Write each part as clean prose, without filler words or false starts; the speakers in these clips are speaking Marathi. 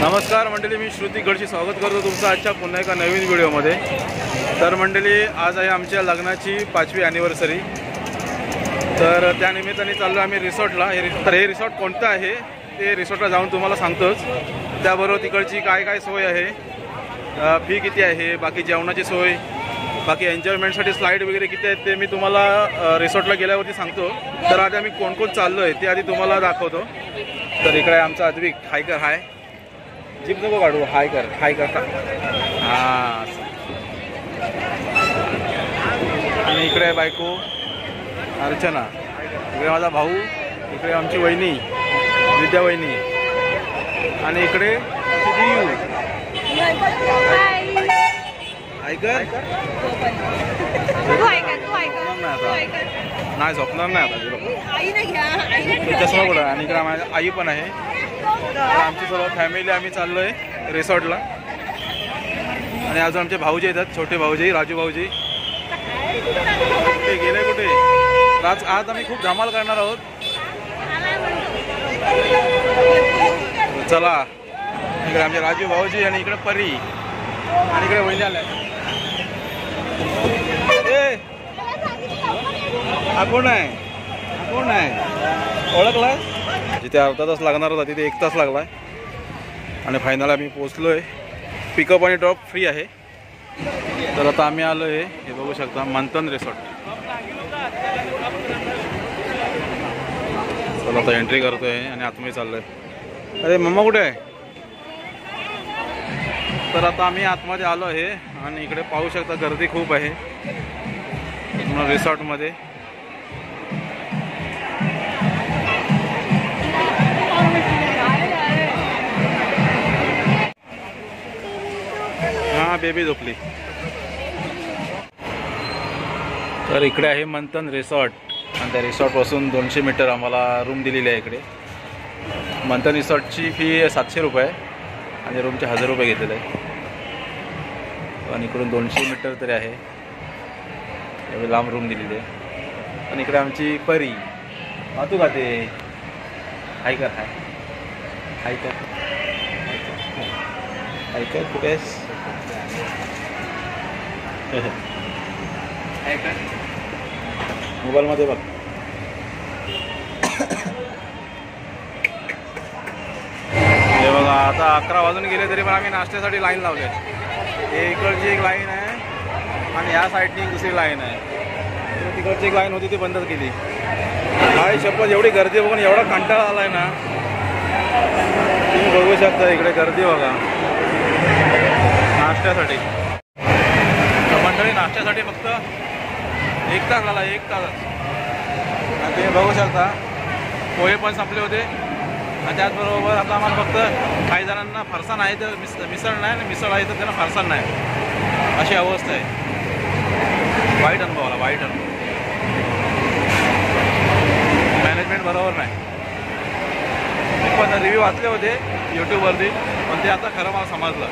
नमस्कार मंडळी, मी श्रुती गडशी स्वागत करतो तुमचं आजच्या पुन्हा एका नवीन व्हिडिओमध्ये। तर मंडळी, आज आहे आमच्या लग्नाची 5वी ॲनिव्हर्सरी। तर त्या निमित्ताने चाललो आम्ही रिसॉर्टला। हे रिसॉर्ट कोणतं आहे ते रिसॉर्टला जाऊन तुम्हाला सांगतोच। त्याबरोबर तिकडची काय काय सोय आहे, फी किती आहे, बाकी जेवणाची सोय, बाकी एन्जॉयमेंटसाठी स्लाईड वगैरे किती आहेत ते मी तुम्हाला रिसॉर्टला गेल्यावरती सांगतो। तर आज आम्ही कोण कोण चाललो आहे ते आधी तुम्हाला दाखवतो। तर इकडे आमचा अद्विक हायकर हाय, जीप नको काढू, हाय करता हां। आणि इकडे बायको अर्चना, इकडे माझा भाऊ, इकडे आमची वहिनी विद्या वहिनी, आणि इकडे नाही झोपणार नाही आता चष्मा कुठं। आणि इकडे माझ्या आई पण आहे। आमची सर्व फॅमिली आम्ही चाललो आहे रिसॉर्टला। आणि अजून आमचे भाऊजी येतात, छोटे भाऊजी, राजू भाऊजी। कुठे गेले कुठे? आज आम्ही खूप धमाल करणार आहोत। चला, इकडे आमचे राजू भाऊजी आणि इकडे परी आणि इकडे वहिनी आल्या। हा कोण आहे? कोण आहे? ओळखला? जिथे अर्धा तास लागणार होता तिथे 1 तास लागला आणि फायनल आम्ही पोचलो आहे। पिकअप आणि ड्रॉप फ्री आहे। तर आता आम्ही आलो आहे, हे बघू शकता, मंथन रिसॉर्ट। चला आता एंट्री करतोय आणि आतमध्ये चाललोय। अरे मम्मा कुठे आहे? तर आता आम्ही आतमध्ये आलो आहे आणि इकडे पाहू शकता गर्दी खूप आहे रिसॉर्टमध्ये। हां, बेबी झोपली। तर इकडे आहे मंथन रिसॉर्ट आणि त्या रिसॉर्टपासून 200 मीटर आम्हाला रूम दिलेली आहे। इकडे मंथन रिसॉर्टची फी 700 रुपये आणि रूमचे 1000 रुपये घेतलेले आहे। आणि इकडून 200 मीटर तरी आहे, एवढी लांब रूम दिलेली आहे। आणि इकडे आमची परी तू खाते, हाय कर कुठे आहेस? मोबाईलमध्ये बघ। हे बघा, आता 11 वाजून गेले तरी पण आम्ही नाश्त्यासाठी लाईन लावले। हे इकडची एक लाईन आहे आणि ह्या साईडनी एक दुसरी लाईन आहे। तिकडची एक लाईन होती ती बंदच केली। काय शपथ, एवढी गर्दी बघून एवढा कंटाळा आलाय ना। तुम्ही बघू शकता इकडे गर्दी बघा नाश्त्यासाठी। मंडळी, नाश्त्यासाठी फक्त 1 तास झाला, 1 तास। आणि तुम्ही बघू शकता पोहे पण संपले होते आणि त्याचबरोबर आता आम्हाला फक्त काही जणांना फरसाण आहे तर मिसळ नाही, आणि मिसळ आहे तर त्यांना फरसाण नाही, अशी अवस्था आहे। वाईट अनुभव आला, वाईट अनुभव। मॅनेजमेंट बरोबर नाही। मी पण रिव्ह्यू वाचले होते यूट्यूबवरती, पण ते आता खरं मला समजलं।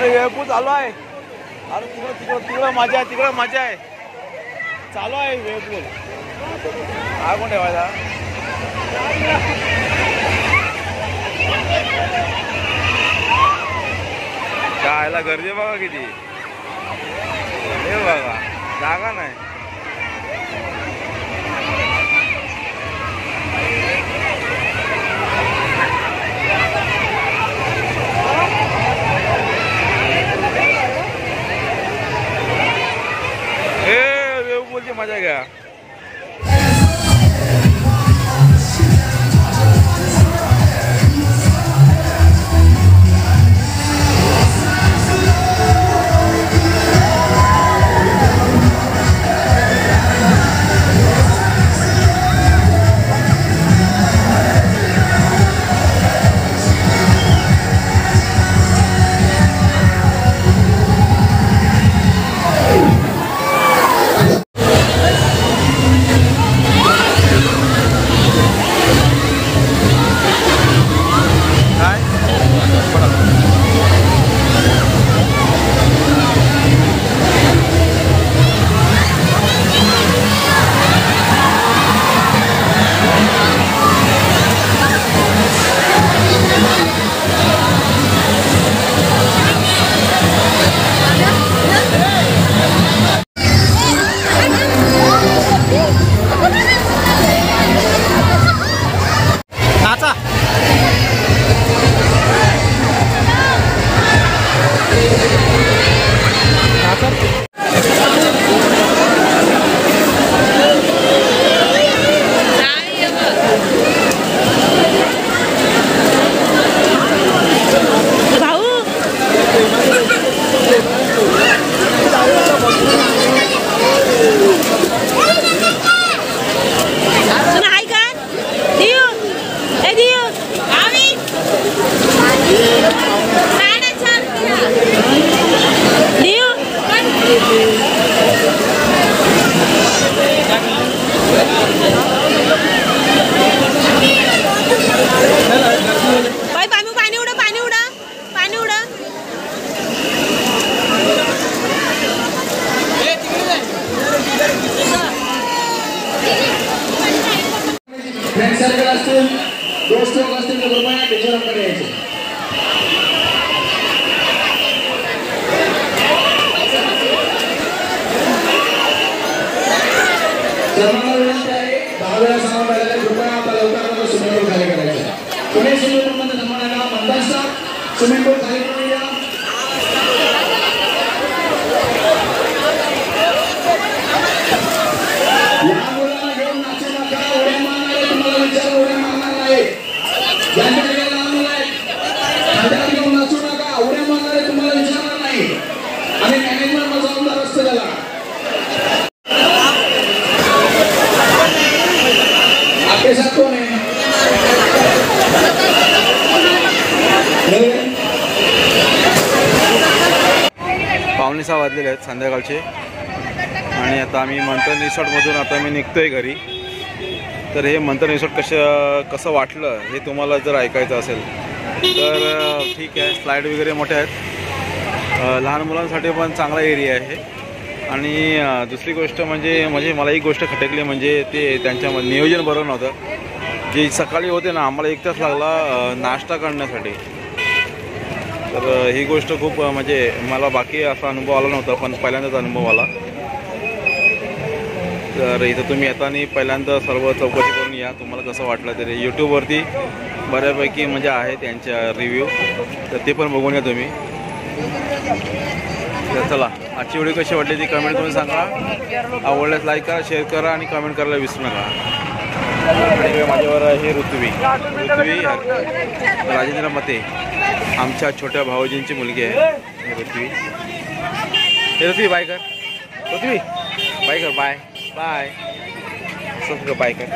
मंडळी वेळपूर चालू आहे. अरे तिकडं मजा आहे, तिकडं मजा आहे, चालू आहे वेळपूर. हा कोण ठेवायचा? कायला गर्दी बघा किती. हे बघा जागा नाही. वेळपूरची मजा घ्या. फ्रेंड सर्कल असतील, दोस्त लोक असतील तर कृपया टीचरांकडे यायचे. सर्वांना विनंती आहे, 10 वेळा सामान राहिलेला आहे, कृपया आता लवकर स्विमिंग पूल खाली करायचं. पुणे स्विमिंग पूलमध्ये जमणाऱ्या मतदार स्टाफ स्विमिंग पूल खाली करून या. या मुलांना घेऊन नाचू नका. उड्या मारणारे तुम्हाला विचार उड्या मारणार नाही. ज्यांच्याकडे लहान मुलं आहेत त्यांच्याकडे घेऊन नाचू नका. उड्या मारणारे तुम्हाला विचारणार नाही आणि मॅनेजमेंट जबाबदार असतं त्याला. आपके साथ कौन है? पावणे 6 वाजलेले आहेत संध्याकाळचे आणि आता आम्ही मंथन रिसॉर्टमधून आता मी निघतोय घरी. तर हे मंथन रिसॉर्ट कसं वाटलं हे तुम्हाला जर ऐकायचं असेल तर ठीक आहे. स्लाईड वगैरे मोठ्या आहेत, लहान मुलांसाठी पण चांगला एरिया आहे. आणि दुसरी गोष्ट म्हणजे मला एक गोष्ट खटकली, म्हणजे ते त्यांच्यामध्ये नियोजन बरोबर नव्हतं. जे सकाळी होते ना, आम्हाला 1 तास लागला नाश्ता करण्यासाठी. तर ही गोष्ट खूप म्हणजे मला बाकी असा अनुभव आला नव्हता, पण पहिल्यांदाच अनुभव आला. तर इथं तुम्ही येताना पहिल्यांदा सर्व चौकशी करून या, तुम्हाला कसं वाटलं तरी. यूट्यूबवरती बऱ्यापैकी म्हणजे आहे त्यांच्या रिव्ह्यू, तर ते पण बघून या तुम्ही. तर चला, आजची व्हिडिओ कशी वाटली ती कमेंट करून सांगा. आवडल्यास लाईक करा, शेअर करा आणि कमेंट करायला विसरू नका. माझ्यावर आहे ऋत्वी राजेंद्र मते, आमच्या छोट्या भाऊजींची मुलगी आहे ऋत्वी. बाय कर ऋत्वी, बाय कर, बाय बाय, बाय कर.